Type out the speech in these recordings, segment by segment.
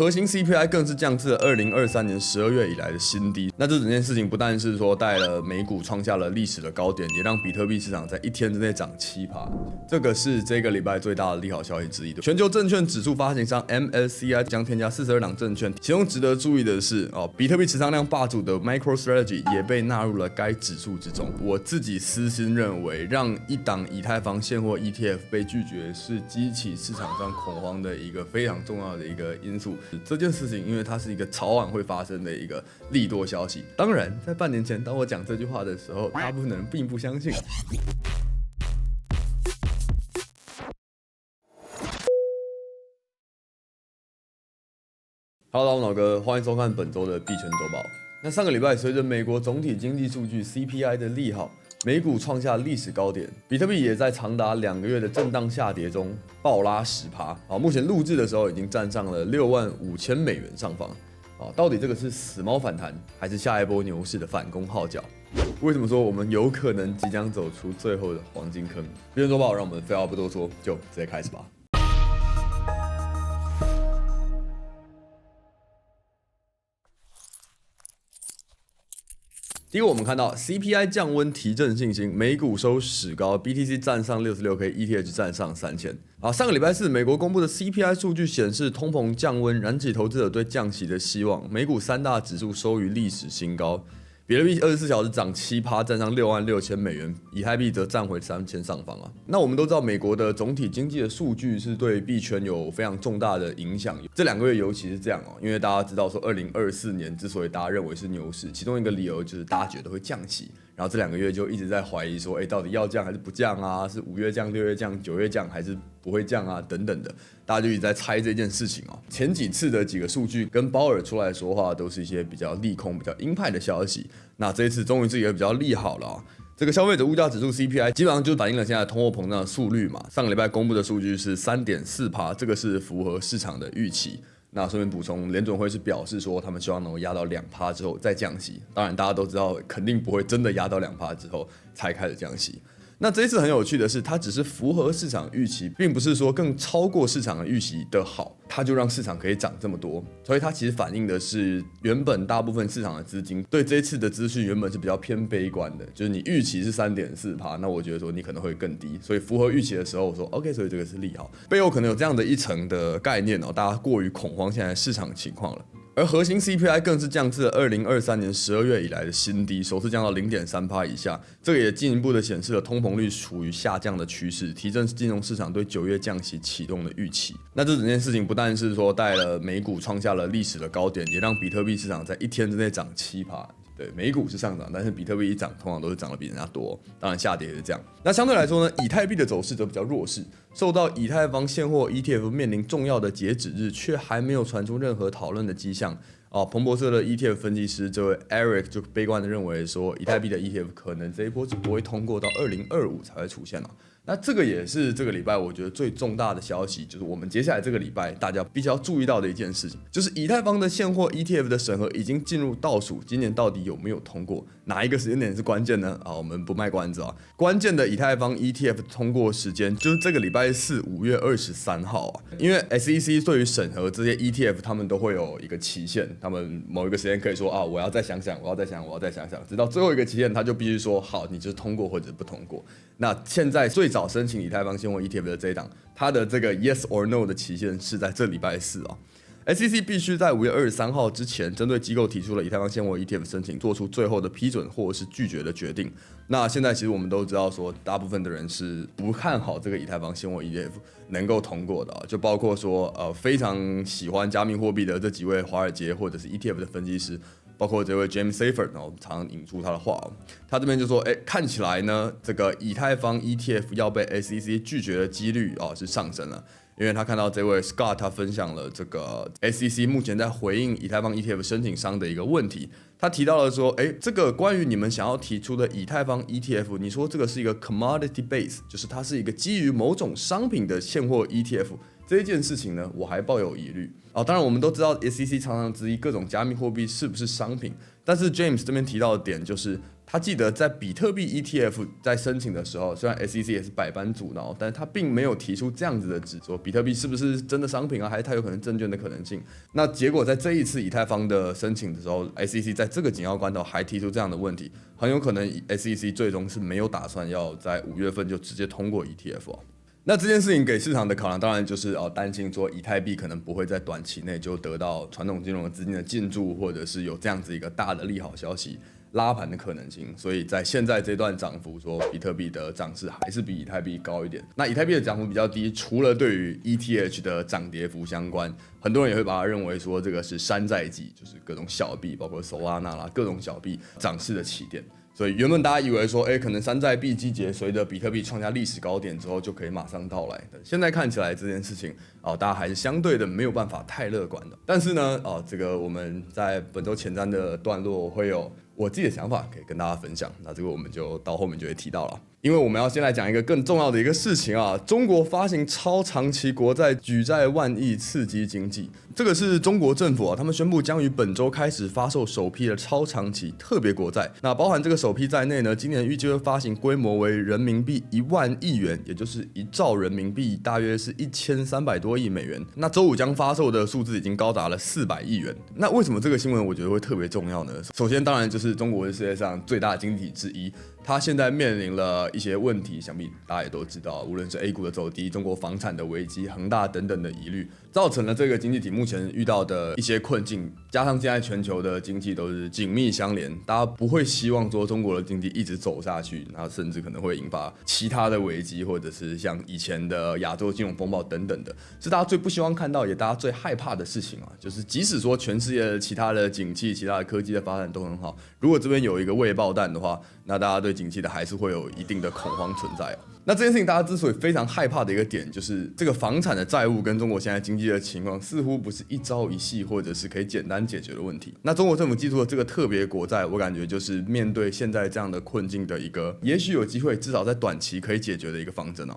核心 CPI 更是降至了2023年12月以来的新低。那这整件事情不但是说带了美股创下了历史的高点，也让比特币市场在一天之内涨7%，这个是这个礼拜最大的利好消息之一。全球证券指数发行商 MSCI 将添加42档证券，其中值得注意的是，比特币持仓量霸主的 MicroStrategy 也被纳入了该指数之中。我自己私心认为，让一档以太坊现货 ETF 被拒绝，是激起市场上恐慌的一个非常重要的一个因素。这件事情，因为它是一个早晚会发生的一个利多消息。当然，在半年前，当我讲这句话的时候，大部分人并不相信。Hello， 老哥，欢迎收看本周的币圈周报。那上个礼拜，随着美国总体经济数据 CPI 的利好，美股创下历史高点，比特币也在长达2个月的震荡下跌中暴拉10%。好，目前录制的时候已经站上了65000美元上方。到底这个是死猫反弹，还是下一波牛市的反攻号角？为什么说我们有可能即将走出最后的黄金坑？币圈周报，让我们废话不多说，就直接开始吧。第一个，我们看到 CPI 降温提振信心，美股收史高 ，BTC 站上 66K，ETH 站上3000。好，上个礼拜四，美国公布的 CPI 数据显示，通膨降温燃起投资者对降息的希望，美股3大指数收于历史新高。比特币24小时涨7%，站上66000美元，以太币则站回3000上方啊。那我们都知道，美国的总体经济的数据是对币圈有非常重大的影响。这2个月尤其是这样因为大家知道说，2024年之所以大家认为是牛市，其中一个理由就是大家觉得会降息。然后这2个月就一直在怀疑说，到底要降还是不降啊？是5月降、6月降、9月降，还是不会降啊？等等的，大家就一直在猜这件事情前几次的几个数据跟鲍尔出来说话，都是一些比较利空、比较鹰派的消息。那这一次终于是也比较利好了这个消费者物价指数 CPI 基本上就反映了现在通货膨胀的速率嘛。上个礼拜公布的数据是 3.4%， 这个是符合市场的预期。那顺便补充，联准会是表示说，他们希望能够压到2%之后再降息。当然，大家都知道，肯定不会真的压到2%之后才开始降息。那这一次很有趣的是，它只是符合市场预期，并不是说更超过市场的预期的好，它就让市场可以涨这么多。所以它其实反映的是，原本大部分市场的资金对这一次的资讯原本是比较偏悲观的，就是你预期是 3.4%， 那我觉得说你可能会更低。所以符合预期的时候，我说 OK， 所以这个是利好。背后可能有这样的一层的概念大家过于恐慌现在市场情况了。而核心 CPI 更是降至了2023年12月以来的新低，首次降到 0.3% 以下。这个也进一步的显示了通膨率处于下降的趋势，提振金融市场对9月降息启动的预期。那这整件事情不但是说带了美股创下了历史的高点，也让比特币市场在一天之内涨7%。对，美股是上涨，但是比特币一涨，通常都是涨得比人家多。当然下跌也是这样。那相对来说呢，以太币的走势则比较弱势，受到以太坊现货 ETF 面临重要的截止日，却还没有传出任何讨论的迹象。彭博社的 ETF 分析师这位 Eric 就悲观的认为说，以太币的 ETF 可能这一波只不会通过到2025才会出现那这个也是这个礼拜我觉得最重大的消息，就是我们接下来这个礼拜大家必须要注意到的一件事情，就是以太坊的现货 ETF 的审核已经进入倒数，今年到底有没有通过？哪一个时间点是关键呢？我们不卖关子关键的以太坊 ETF 通过时间就是这个礼拜四5月23号因为 SEC 对于审核这些 ETF 他们都会有一个期限，他们某一个时间可以说我要再想想，我要再想想，直到最后一个期限他就必须说好，你就是通过或者不通过。那现在最早申请以太坊现货 ETF 的这一档，它的这个 Yes or No 的期限是在这礼拜四SEC 必须在5月23号之前，针对机构提出了以太坊现货 ETF 申请，做出最后的批准或者是拒绝的决定。那现在其实我们都知道说，大部分的人是不看好这个以太坊现货 ETF 能够通过的就包括说非常喜欢加密货币的这几位华尔街或者是 ETF 的分析师。包括这位 James Seyffert， 常常引出他的话他这边就说，看起来呢，这个以太坊 ETF 要被 SEC 拒绝的几率是上升了，因为他看到这位 Scott 他分享了这个 SEC 目前在回应以太坊 ETF 申请商的一个问题，他提到了说，这个关于你们想要提出的以太坊 ETF， 你说这个是一个 commodity base， 就是它是一个基于某种商品的现货 ETF。这一件事情呢，我还抱有疑虑当然，我们都知道 SEC 常常质疑各种加密货币是不是商品，但是 James 这边提到的点就是，他记得在比特币 ETF 在申请的时候，虽然 SEC 也是百般阻挠，但是他并没有提出这样子的指说比特币是不是真的商品啊，还是它有可能证券的可能性。那结果在这一次以太坊的申请的时候 ，SEC 在这个紧要关头还提出这样的问题，很有可能 SEC 最终是没有打算要在5月份就直接通过 ETF 那这件事情给市场的考量，当然就是担心说以太币可能不会在短期内就得到传统金融的资金的进驻，或者是有这样子一个大的利好消息拉盘的可能性。所以在现在这段涨幅，说比特币的涨势还是比以太币高一点。那以太币的涨幅比较低，除了对于 ETH 的涨跌幅相关，很多人也会把它认为说这个是山寨币，就是各种小币，包括 Solana 啦，各种小币涨势的起点。所以原本大家以为说，可能山寨币集结随着比特币创下历史高点之后就可以马上到来的。现在看起来这件事情大家还是相对的没有办法太乐观的。但是呢，这个我们在本周前瞻的段落会有我自己的想法可以跟大家分享。那这个我们就到后面就会提到了。因为我们要先来讲一个更重要的一个事情中国发行超长期国债，举债10000亿刺激经济。这个是中国政府他们宣布将于本周开始发售首批的超长期特别国债。那包含这个首批在内呢，今年预计会发行规模为人民币1万亿元，也就是1兆人民币，大约是1300多亿美元。那周五将发售的数字已经高达了400亿元。那为什么这个新闻我觉得会特别重要呢？首先当然就是中国是世界上最大的经济体之一，它现在面临了一些问题，想必大家也都知道，无论是 A 股的走低、中国房产的危机、恒大等等的疑虑，造成了这个经济体目前遇到的一些困境。加上现在全球的经济都是紧密相连，大家不会希望说中国的经济一直走下去，然后甚至可能会引发其他的危机，或者是像以前的亚洲金融风暴等等的，是大家最不希望看到，也大家最害怕的事情就是即使说全世界的其他的景气、其他的科技的发展都很好，如果这边有一个未爆弹的话，那大家对景气的还是会有一定的恐慌存在那这件事情大家之所以非常害怕的一个点，就是这个房产的债务跟中国现在经济的情况似乎不是一朝一夕或者是可以简单解决的问题。那中国政府寄出的这个特别国债，我感觉就是面对现在这样的困境的一个也许有机会至少在短期可以解决的一个方针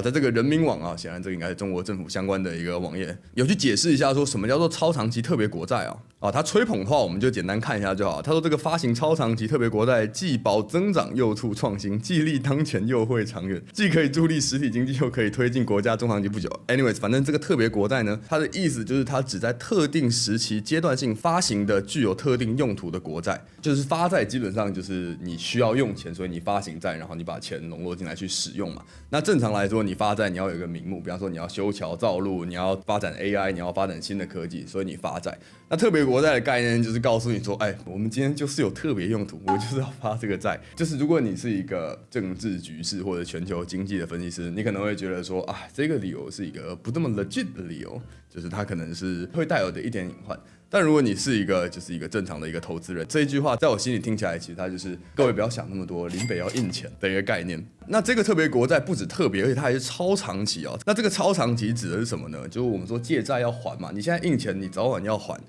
在这个人民网显然这个应该是中国政府相关的一个网页，有去解释一下说什么叫做超长期特别国债他吹捧的话我们就简单看一下就好。他说这个发行超长期特别国债，既保增长又促创新，既利当前又惠长远，既可以助力实体经济又可以推进国家中长期不久。anyways， 反正这个特别国债呢，它的意思就是它只在特定时期阶段性发行的具有特定用途的国债，就是发债基本上就是你需要用钱，所以你发行债，然后你把钱笼络进来去使用嘛。那正常来说你发债你要有一个名目，比方说你要修桥造路，你要发展 AI， 你要发展新的科技，所以你发债。那特别国债的概念就是告诉你说，我们今天就是有特别用途，我就是要发这个债。就是如果你是一个政治局势或者全球经济的分析师，你可能会觉得说，这个理由是一个不这么 legit 的理由，就是它可能是会带有的一点隐患。但如果你是一个正常的一个投资人，这一句话在我心里听起来，其实它就是各位不要想那么多，林北要印钱的一个概念。那这个特别国债不止特别，而且它还是超长期那这个超长期指的是什么呢？就是我们说借债要还嘛，你现在印钱，你早晚要还。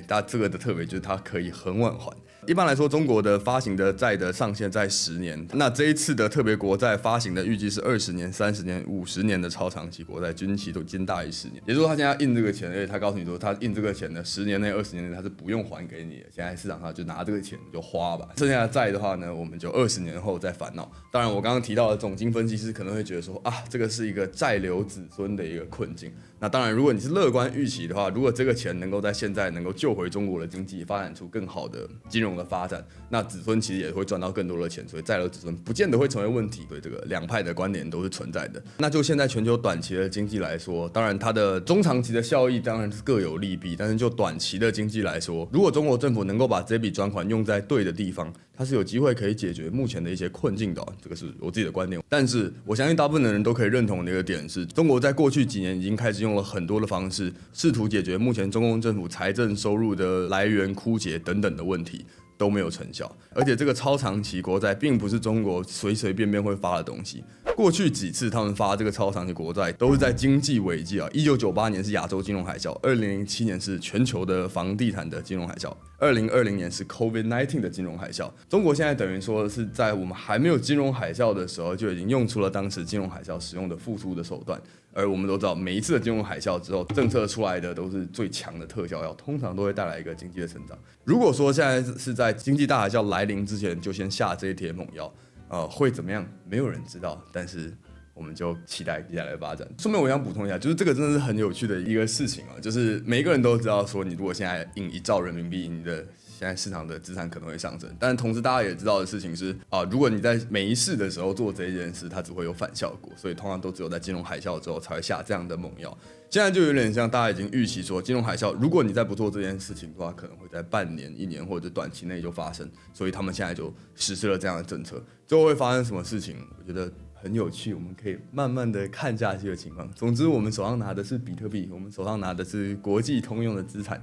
大家这个的特别就是它可以很晚还。一般来说，中国的发行的债的上限在10年。那这一次的特别国债发行的预计是20年、30年、50年的超长期国债，均期都均大于10年。也就是说，他现在印这个钱，而且他告诉你说，他印这个钱呢，10年内、20年内他是不用还给你的。现在市场上就拿这个钱就花吧，剩下的债的话呢，我们就20年后再烦恼。当然，我刚刚提到的总经分析师可能会觉得说，这个是一个债留子孙的一个困境。那当然，如果你是乐观预期的话，如果这个钱能够在现在能够救回中国的经济，发展出更好的金融的发展，那子孙其实也会赚到更多的钱，所以债留子孙不见得会成为问题。对这个两派的观点都是存在的。那就现在全球短期的经济来说，当然它的中长期的效益当然是各有利弊，但是就短期的经济来说，如果中国政府能够把这笔专款用在对的地方，它是有机会可以解决目前的一些困境的这个是我自己的观点。但是我相信大部分的人都可以认同的一个点是，中国在过去几年已经开始用了很多的方式，试图解决目前中共政府财政收入的来源枯竭等等的问题，都没有成效。而且这个超长期国债并不是中国随随便便会发的东西，过去几次他们发这个超长期国债都是在经济危机啊，1998年是亚洲金融海啸，2007年是全球的房地产的金融海啸，2020年是 COVID-19 的金融海啸。中国现在等于说是在我们还没有金融海啸的时候就已经用出了当时金融海啸使用的付出的手段。而我们都知道，每一次的金融海啸之后，政策出来的都是最强的特效药，通常都会带来一个经济的成长。如果说现在是在经济大海啸来临之前就先下这一帖猛药，会怎么样？没有人知道，但是我们就期待接下来的发展。顺便我想补充一下，就是这个真的是很有趣的一个事情啊，就是每一个人都知道说，你如果现在印1兆人民币，你的现在市场的资产可能会上升，但同时大家也知道的事情是如果你在没事的时候做这一件事，它只会有反效果，所以通常都只有在金融海啸之后才会下这样的猛药。现在就有点像大家已经预期说，金融海啸如果你再不做这件事情的话，可能会在半年、1年或者短期内就发生，所以他们现在就实施了这样的政策。最后会发生什么事情，我觉得很有趣，我们可以慢慢的看下去的情况。总之，我们手上拿的是比特币，我们手上拿的是国际通用的资产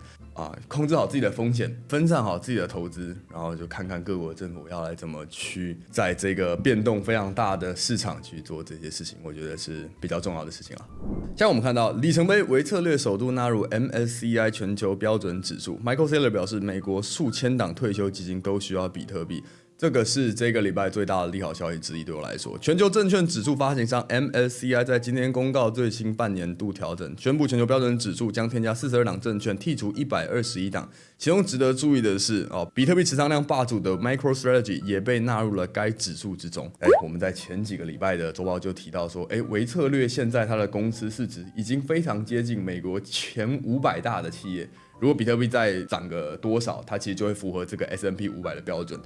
控制好自己的风险，分散好自己的投资，然后就看看各国政府要来怎么去在这个变动非常大的市场去做这些事情，我觉得是比较重要的事情啊。像我们看到里程碑微策略首度纳入 MSCI 全球标准指数 ，Michael Saylor 表示，美国数千档退休基金都需要比特币。这个是这个礼拜最大的利好消息之一，对我来说，全球证券指数发行商 MSCI 在今天公告最新半年度调整，宣布全球标准指数将添加42档证券，剔除121档。其中值得注意的是，比特币持仓量霸主的 MicroStrategy 也被纳入了该指数之中。我们在前几个礼拜的周报就提到说，微策略现在它的公司市值已经非常接近美国前500大的企业。如果比特币再涨个多少，它其实就会符合这个 S&P 500的标准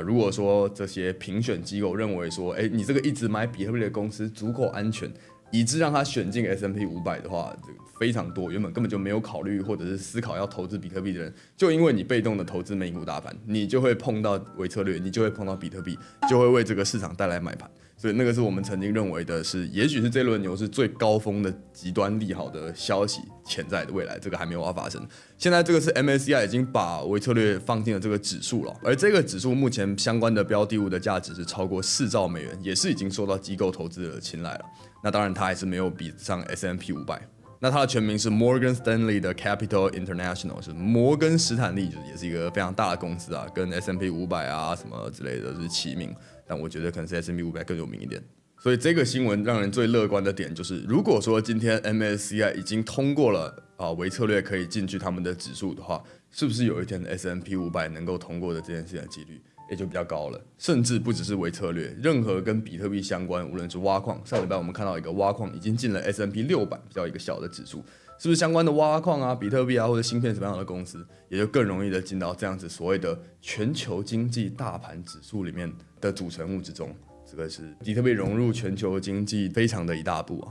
如果说这些评选机构认为说，你这个一直买比特币的公司足够安全，以致让它选进 S&P 500的话，这个非常多原本根本就没有考虑或者是思考要投资比特币的人，就因为你被动的投资美股大盘，你就会碰到微策略，你就会碰到比特币，就会为这个市场带来买盘。所以那个是我们曾经认为的是，也许是这轮牛市最高峰的极端利好的消息潜在的未来，这个还没有发生。现在这个是 MSCI 已经把微策略放进了这个指数了，而这个指数目前相关的标的物的价值是超过4兆美元，也是已经受到机构投资者的青睐了。那当然它还是没有比上 S&P 500。那它的全名是 Morgan Stanley 的 Capital International， 是摩根史坦利，也是一个非常大的公司跟 S&P 500什么之类的是齐名，但我觉得可能是 S&P 500更有名一点。所以这个新闻让人最乐观的点就是，如果说今天 MSCI 已经通过了微策略可以进去他们的指数的话，是不是有一天 S&P 500能够通过的这件事情的几率也就比较高了？甚至不只是微策略，任何跟比特币相关，无论是挖矿，上礼拜我们看到一个挖矿已经进了 S&P 600比较一个小的指数，是不是相关的挖矿比特币或者芯片什么样的公司，也就更容易的进到这样子所谓的全球经济大盘指数里面的组成物之中。这个是比特币融入全球经济非常的一大步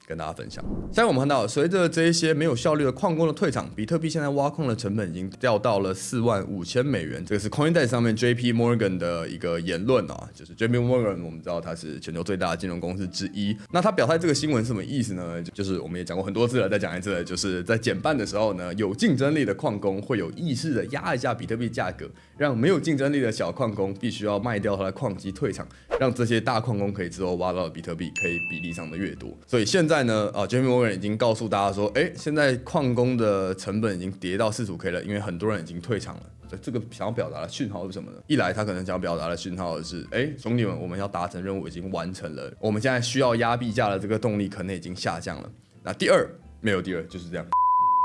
跟大家分享。现在我们看到，随着这一些没有效率的矿工的退场，比特币现在挖矿的成本已经掉到了$45,000。这个是 CoinDesk 上面 JP Morgan 的一个言论就是 JP Morgan 我们知道它是全球最大的金融公司之一。那他表态这个新闻是什么意思呢？就是我们也讲过很多次了，再讲一次了，就是在减半的时候呢，有竞争力的矿工会有意识的压一下比特币价格，让没有竞争力的小矿工必须要卖掉他的矿机退场，让这些大矿工可以之后挖到的比特币可以比例上的越多。所以现在呢JP Morgan 已经告诉大家说，现在矿工的成本已经跌到45K 了，因为很多人已经退场了。这个想要表达的讯号是什么呢？一来他可能想要表达的讯号是，兄弟们，我们要达成任务已经完成了，我们现在需要压币价的这个动力可能已经下降了。那第二，没有第二，就是这样。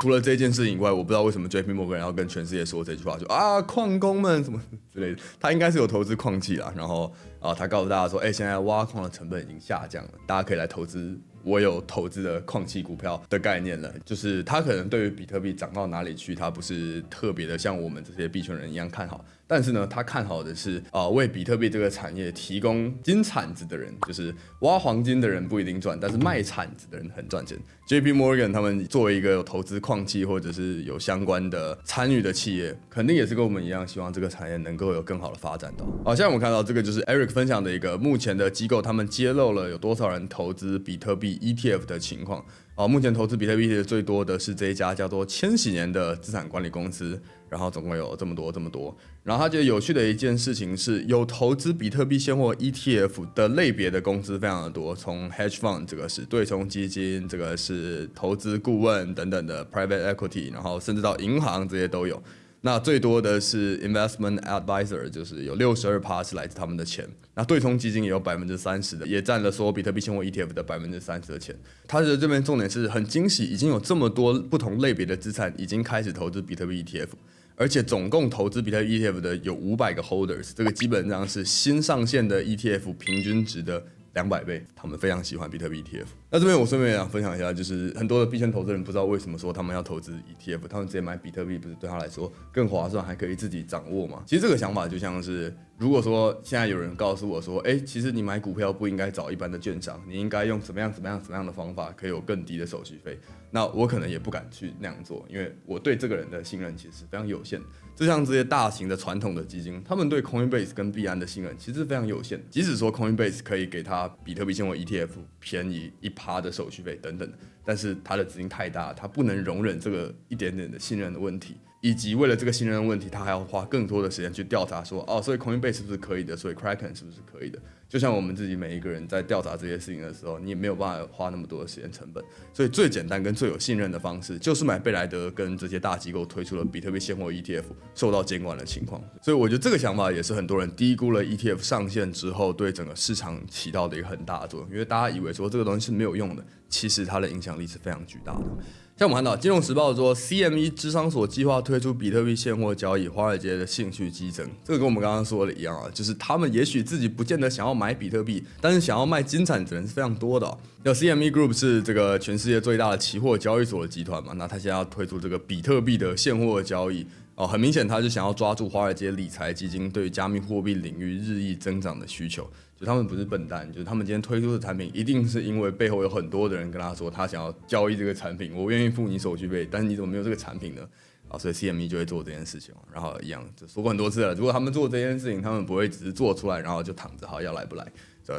除了这件事情以外，我不知道为什么 JP Morgan 要跟全世界说这句话，就矿工们什么之类的。他应该是有投资矿器啦，然后他告诉大家说，现在挖矿的成本已经下降了，大家可以来投资我有投资的矿器股票的概念了。就是他可能对于比特币涨到哪里去，他不是特别的像我们这些币圈人一样看好，但是呢，他看好的是为比特币这个产业提供金铲子的人，就是挖黄金的人不一定赚，但是卖铲子的人很赚钱。JP Morgan 他们作为一个有投资矿器或者是有相关的参与的企业，肯定也是跟我们一样，希望这个产业能够有更好的发展的。现在我们看到这个就是 Eric 分享的一个目前的机构，他们揭露了有多少人投资比特币 ETF 的情况。目前投资比特币的最多的是这一家叫做千禧年的资产管理公司，然后总共有这么多。然后他觉得有趣的一件事情是，有投资比特币现货 ETF 的类别的公司非常的多，从 hedge fund 这个是对冲基金，这个是投资顾问等等的 private equity， 然后甚至到银行这些都有。那最多的是 investment advisor， 就是有62%是来自他们的钱。那对冲基金也有30%的，也占了所有比特币现货 ETF 的30%的钱。他的这边重点是很惊喜，已经有这么多不同类别的资产已经开始投资比特币 ETF， 而且总共投资比特币 ETF 的有500个 holders， 这个基本上是新上线的 ETF 平均值的200倍，他们非常喜欢比特币 ETF。那这边我顺便想分享一下，就是很多的币圈投资人不知道为什么说他们要投资 ETF， 他们直接买比特币不是对他来说更划算，还可以自己掌握吗？其实这个想法就像是，如果说现在有人告诉我说，其实你买股票不应该找一般的券商，你应该用怎么样的方法可以有更低的手续费，那我可能也不敢去那样做，因为我对这个人的信任其实非常有限。就像这些大型的传统的基金，他们对 Coinbase 跟币安的信任其实非常有限。即使说 Coinbase 可以给他比特币现货 ETF 便宜1%的手续费等等，但是他的资金太大，他不能容忍这个一点点的信任的问题。以及为了这个信任的问题，他还要花更多的时间去调查说，所以 Coinbase 是不是可以的，所以 Kraken 是不是可以的？就像我们自己每一个人在调查这些事情的时候，你也没有办法花那么多的时间成本。所以最简单跟最有信任的方式，就是买贝莱德跟这些大机构推出了比特币现货 ETF 受到监管的情况。所以我觉得这个想法也是很多人低估了 ETF 上线之后对整个市场起到的一个很大的作用，因为大家以为说这个东西是没有用的，其实它的影响力是非常巨大的。像我们看到《金融时报》说 ，CME 芝商所计划推出比特币现货交易，华尔街的兴趣激增。这个跟我们刚刚说的一样啊，就是他们也许自己不见得想要买比特币，但是想要卖金产的人是非常多的。有 CME Group 是这个全世界最大的期货交易所的集团嘛，那他现在要推出这个比特币的现货交易。很明显，他就想要抓住华尔街理财基金对于加密货币领域日益增长的需求。就他们不是笨蛋，就是他们今天推出的产品，一定是因为背后有很多的人跟他说，他想要交易这个产品，我愿意付你手续费，但是你怎么没有这个产品呢？所以 CME 就会做这件事情。然后一样就说过很多次了，如果他们做这件事情，他们不会只是做出来，然后就躺着好要来不来。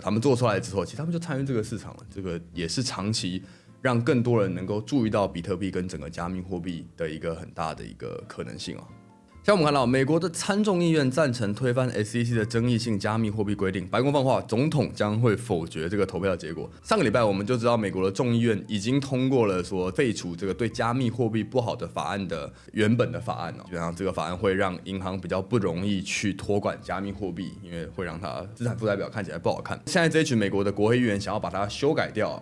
他们做出来之后，其实他们就参与这个市场了。这个也是长期让更多人能够注意到比特币跟整个加密货币的一个很大的一个可能性。像我们看到，美国的参众议院赞成推翻 SEC 的争议性加密货币规定，白宫放话，总统将会否决这个投票结果。上个礼拜我们就知道，美国的众议院已经通过了说废除这个对加密货币不好的法案的原本的法案基本上这个法案会让银行比较不容易去托管加密货币，因为会让它资产负债表看起来不好看。现在这一群美国的国会议员想要把它修改掉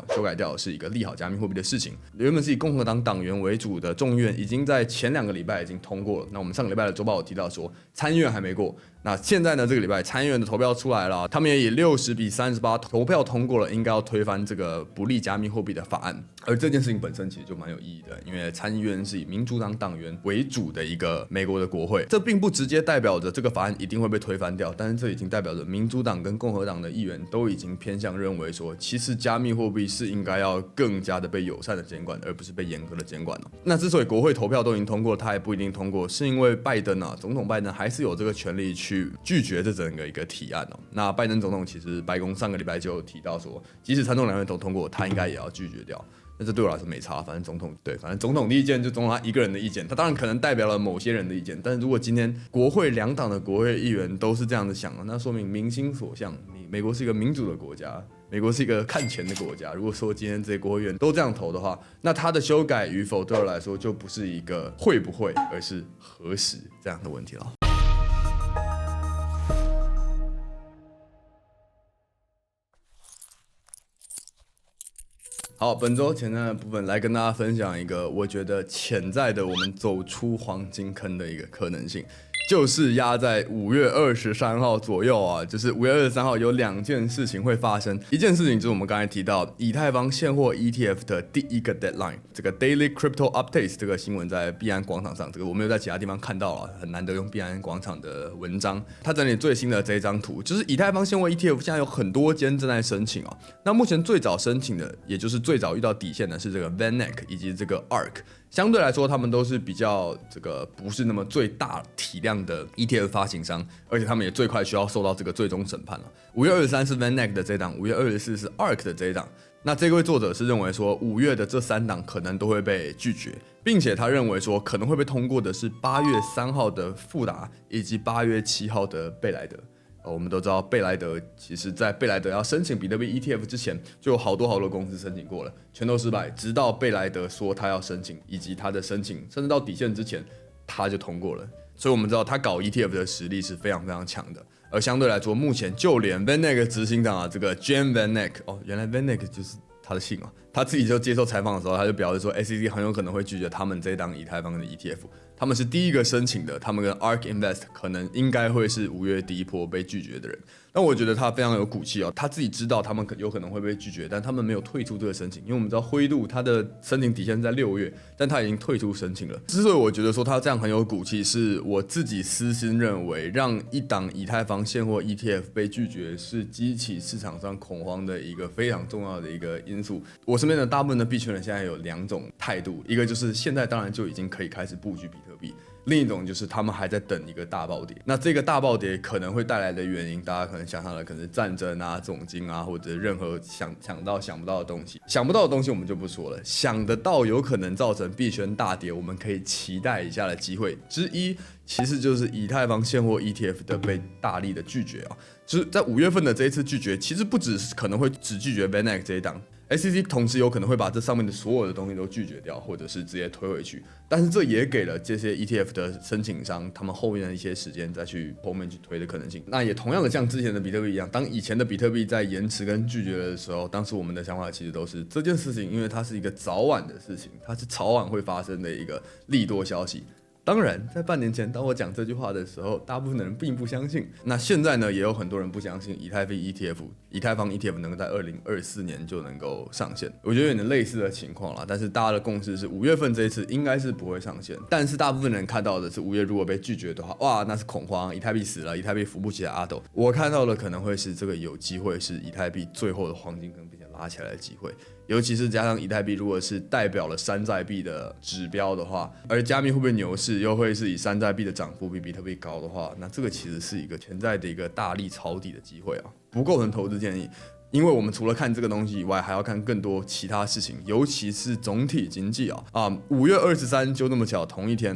是一个利好加密货币的事情。原本是以共和党党员为主的众议院已经在前2个礼拜已经通过了。那我们上个礼拜的周报有提到说，参议院还没过。那现在呢？这个礼拜参议院的投票出来了，他们也以60比38投票通过了，应该要推翻这个不利加密货币的法案。而这件事情本身其实就蛮有意义的，因为参议院是以民主党党员为主的一个美国的国会，这并不直接代表着这个法案一定会被推翻掉，但是这已经代表着民主党跟共和党的议员都已经偏向认为说，其实加密货币是应该要更加的被友善的监管，而不是被严格的监管。那之所以国会投票都已经通过，他也不一定通过，是因为拜登总统拜登还是有这个权利去拒绝这整个一个提案。那拜登总统其实白宫上个礼拜就有提到说，即使参众两院都通过，他应该也要拒绝掉。那这对我来说没差，反正总统的意见就总统他一个人的意见，他当然可能代表了某些人的意见，但是如果今天国会2党的国会议员都是这样子想的，那说明民心所向。美国是一个民主的国家，美国是一个看钱的国家。如果说今天这些国会议员都这样投的话，那他的修改与否对我来说就不是一个会不会，而是何时这样的问题了。好，本周前瞻的部分来跟大家分享一个我觉得潜在的我们走出黄金坑的一个可能性，就是压在5月23号左右啊，就是5月23号有2件事情会发生。一件事情就是我们刚才提到以太坊现货 ETF 的第一个 deadline， 这个 Daily Crypto Updates 这个新闻在币安广场上，这个我没有在其他地方看到啊，很难得用币安广场的文章。它整理最新的这一张图，就是以太坊现货 ETF 现在有很多间正在申请那目前最早申请的，也就是最早遇到底线的是这个 VanEck 以及这个 ARK。相对来说，他们都是比较这个不是那么最大体量的 ETF 发行商，而且他们也最快需要受到这个最终审判了。5月23是 VanEck 的这一档，5月24是 ARK 的这一档。那这位作者是认为说5月的这3档可能都会被拒绝，并且他认为说可能会被通过的是8月3号的富达以及8月7号的贝莱德。我们都知道贝莱德其实在贝莱德要申请比特币 ETF 之前，就有好多公司申请过了，全都失败，直到贝莱德说他要申请，以及他的申请甚至到底线之前，他就通过了。所以我们知道他搞 ETF 的实力是非常非常强的。而相对来说，目前就连 VanEck 执行长这个 Jan VanEck， 原来 VanEck 就是他的姓他自己就接受采访的时候，他就表示说 SEC 很有可能会拒绝他们这档以太坊的 ETF， 他们是第一个申请的，他们跟 ARK Invest 可能应该会是5月第一波被拒绝的人。但我觉得他非常有骨气他自己知道他们有可能会被拒绝，但他们没有退出这个申请，因为我们知道灰度他的申请底线在6月，但他已经退出申请了。之所以我觉得说他这样很有骨气，是我自己私心认为，让一档以太坊现货 ETF 被拒绝是激起市场上恐慌的一个非常重要的一个因素。我身边的大部分的币圈人现在有2种态度，一个就是现在当然就已经可以开始布局比特币，另一种就是他们还在等一个大暴跌。那这个大暴跌可能会带来的原因，大家可能想象的可能是战争总经或者任何想到想不到的东西。想不到的东西我们就不说了，想得到有可能造成币圈大跌，我们可以期待一下的机会之一，其实就是以太坊现货 ETF 的被大力的拒绝就是在5月份的这一次拒绝，其实不只是可能会只拒绝 VanEck 这一档。SEC 同时有可能会把这上面的所有的东西都拒绝掉，或者是直接推回去，但是这也给了这些 ETF 的申请商他们后面的一些时间再去后面去推的可能性。那也同样的像之前的比特币一样，当以前的比特币在延迟跟拒绝的时候，当时我们的想法其实都是这件事情，因为它是一个早晚的事情，它是早晚会发生的一个利多消息。当然，在半年前，当我讲这句话的时候，大部分的人并不相信。那现在呢，也有很多人不相信以太坊 ETF 能够在2024年就能够上线。我觉得有点类似的情况啦，但是大家的共识是5月份这一次应该是不会上线。但是大部分人看到的是5月如果被拒绝的话，哇，那是恐慌，以太币死了，以太币扶不起来阿斗。我看到的可能会是这个有机会是以太币最后的黄金坑并且拉起来的机会。尤其是加上以太币如果是代表了山寨币的指标的话，而加密货币牛市又会是以山寨币的涨幅比比特币高的话，那这个其实是一个潜在的一个大力抄底的机会不构成投资建议。因为我们除了看这个东西以外，还要看更多其他事情，尤其是总体经济5月23就那么巧同一天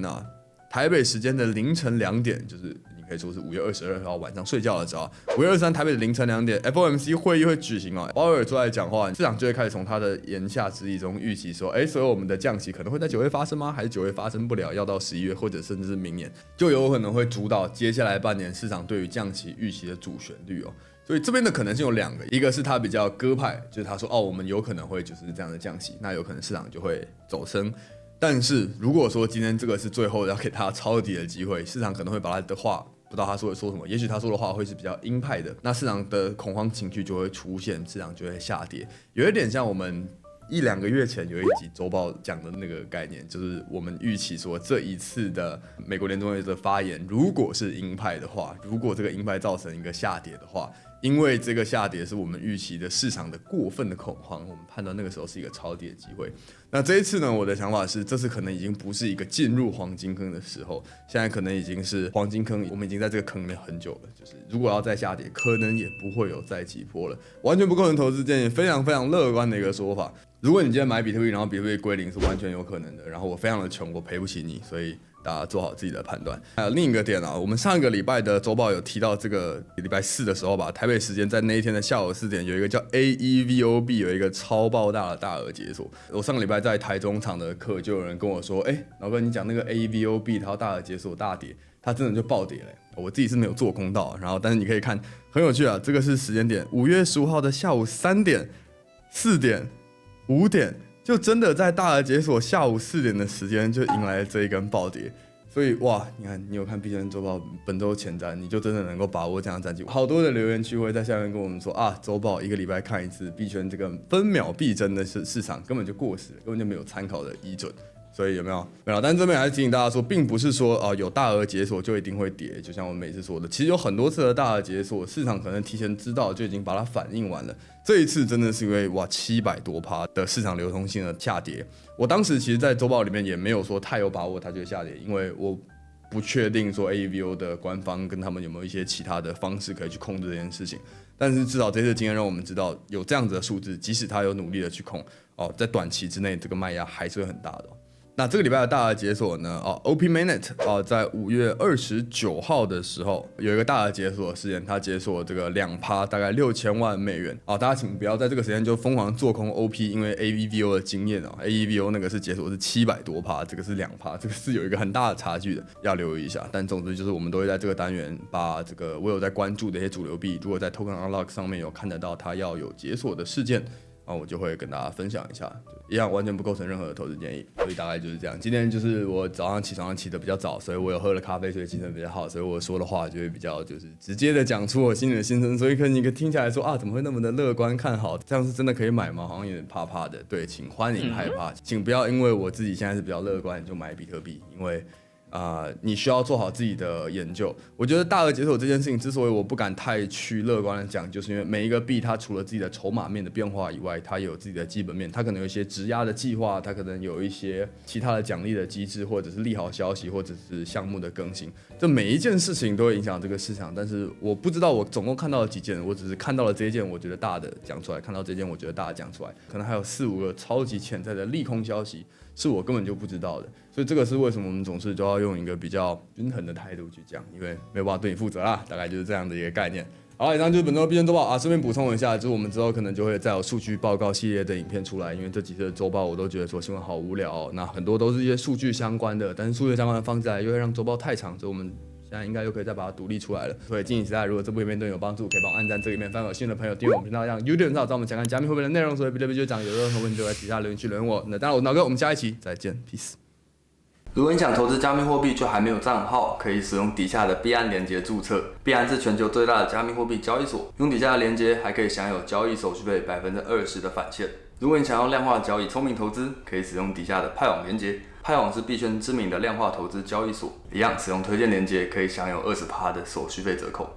台北时间的凌晨2点，就是可以说是5月22号晚上睡觉的时候，5月23台北的凌晨2点 ，FOMC 会议会举行鲍威尔出来讲话，市场就会开始从他的言下之意中预期说，所以我们的降息可能会在9月发生吗？还是9月发生不了，要到11月或者甚至是明年，就有可能会主导接下来半年市场对于降息预期的主旋律所以这边的可能性有2个，一个是他比较鸽派，就是他说我们有可能会就是这样的降息，那有可能市场就会走升。但是如果说今天这个是最后要给他抄底的机会，市场可能会把他的话，不知道他说什么，也许他说的话会是比较鹰派的，那市场的恐慌情绪就会出现，市场就会下跌，有一点像我们1-2个月前有一集周报讲的那个概念，就是我们预期说这一次的美国联准会的发言，如果是鹰派的话，如果这个鹰派造成一个下跌的话，因为这个下跌是我们预期的市场的过分的恐慌，我们判断那个时候是一个抄底的机会。那这一次呢，我的想法是，这次可能已经不是一个进入黄金坑的时候，现在可能已经是黄金坑，我们已经在这个坑里面很久了。就是如果要再下跌，可能也不会有再起波了，完全不构成投资建议，非常非常乐观的一个说法。如果你今天买比特币，然后比特币归零是完全有可能的。然后我非常的穷，我赔不起你，所以大家做好自己的判断。还有另一个点我们上个礼拜的周报有提到，这个礼拜4的时候吧，台北时间在那一天的下午4点，有一个叫 AEVOB 有一个超爆大的大额解锁。我上个礼拜在台中场的课，就有人跟我说，老哥你讲那个 AEVOB 它大额解锁大跌，它真的就暴跌了。我自己是没有做空到，然后但是你可以看很有趣这个是时间点，5月15号的下午3点、4点、5点，就真的在大额解锁下午4点的时间就迎来了这一根暴跌。所以哇，你看你有看币圈周报本周前瞻，你就真的能够把握这样的战绩。好多的留言区会在下面跟我们说周报1个礼拜看一次，币圈这个分秒必争的市场根本就过时了，根本就没有参考的依准。所以有没有？没有，但这边还是提醒大家说，并不是说有大额解锁就一定会跌。就像我每次说的，其实有很多次的大额解锁，市场可能提前知道就已经把它反应完了。这一次真的是因为700多%的市场流通性的下跌。我当时其实，在周报里面也没有说太有把握它就会下跌，因为我不确定说 AEVO 的官方跟他们有没有一些其他的方式可以去控制这件事情。但是至少这次的经验让我们知道有这样子的数字，即使他有努力的去控在短期之内这个卖压还是会很大的。那这个礼拜的大额解锁呢？OP Mainnet 在5月29号的时候有一个大额解锁的事件，它解锁这个2%，大概6000万美元大家请不要在这个时间就疯狂做空 OP， 因为 AEVO 的经验AEVO 那个是解锁是700多%，这个是2%，这个是有一个很大的差距的，要留意一下。但总之就是我们都会在这个单元把这个我有在关注的一些主流币，如果在 Token Unlock 上面有看得到它要有解锁的事件。我就会跟大家分享一下，一样完全不构成任何的投资建议，所以大概就是这样。今天就是我早上起床起得比较早，所以我有喝了咖啡，所以精神比较好，所以我说的话就会比较就是直接的讲出我心里的心声，所以可能你听起来说怎么会那么的乐观看好，这样是真的可以买吗？好像有点怕怕的。对，请欢迎害怕，请不要因为我自己现在是比较乐观就买比特币，因为你需要做好自己的研究。我觉得大额解锁这件事情之所以我不敢太去乐观的讲，就是因为每一个币它除了自己的筹码面的变化以外，它也有自己的基本面，它可能有一些质押的计划，它可能有一些其他的奖励的机制，或者是利好消息，或者是项目的更新，这每一件事情都会影响这个市场。但是我不知道我总共看到了几件，我只是看到了这一件我觉得大的讲出来，看到这件我觉得大的讲出来，可能还有4-5个超级潜在的利空消息是我根本就不知道的，所以这个是为什么我们总是都要用一个比较均衡的态度去讲，因为没有办法对你负责啦，大概就是这样的一个概念。好，以上就是本周的币圈周报顺便补充一下，就是我们之后可能就会再有数据报告系列的影片出来，因为这几次的周报我都觉得说新闻好无聊那很多都是一些数据相关的，但是数据相关的放进来又会让周报太长，所以我们现在应该又可以再把它独立出来了。所以经营时代，如果这部影片对你有帮助，可以帮我按赞这个影片，分享有兴趣的朋友订阅我们频道，让 YouTube 知道我们想看加密货币的内容。所以比特币就涨，有任何问题就在底下留言区留言我。那当然我是脑哥，我们下一期再见 ，peace。如果你想投资加密货币却还没有账号，可以使用底下的币安连结注册。币安是全球最大的加密货币交易所，用底下的连结还可以享有交易手续费20%的返现。如果你想要量化交易、聪明投资，可以使用底下的派网连结。派网是币圈知名的量化投资交易所，一样使用推荐连结可以享有20%的手续费折扣。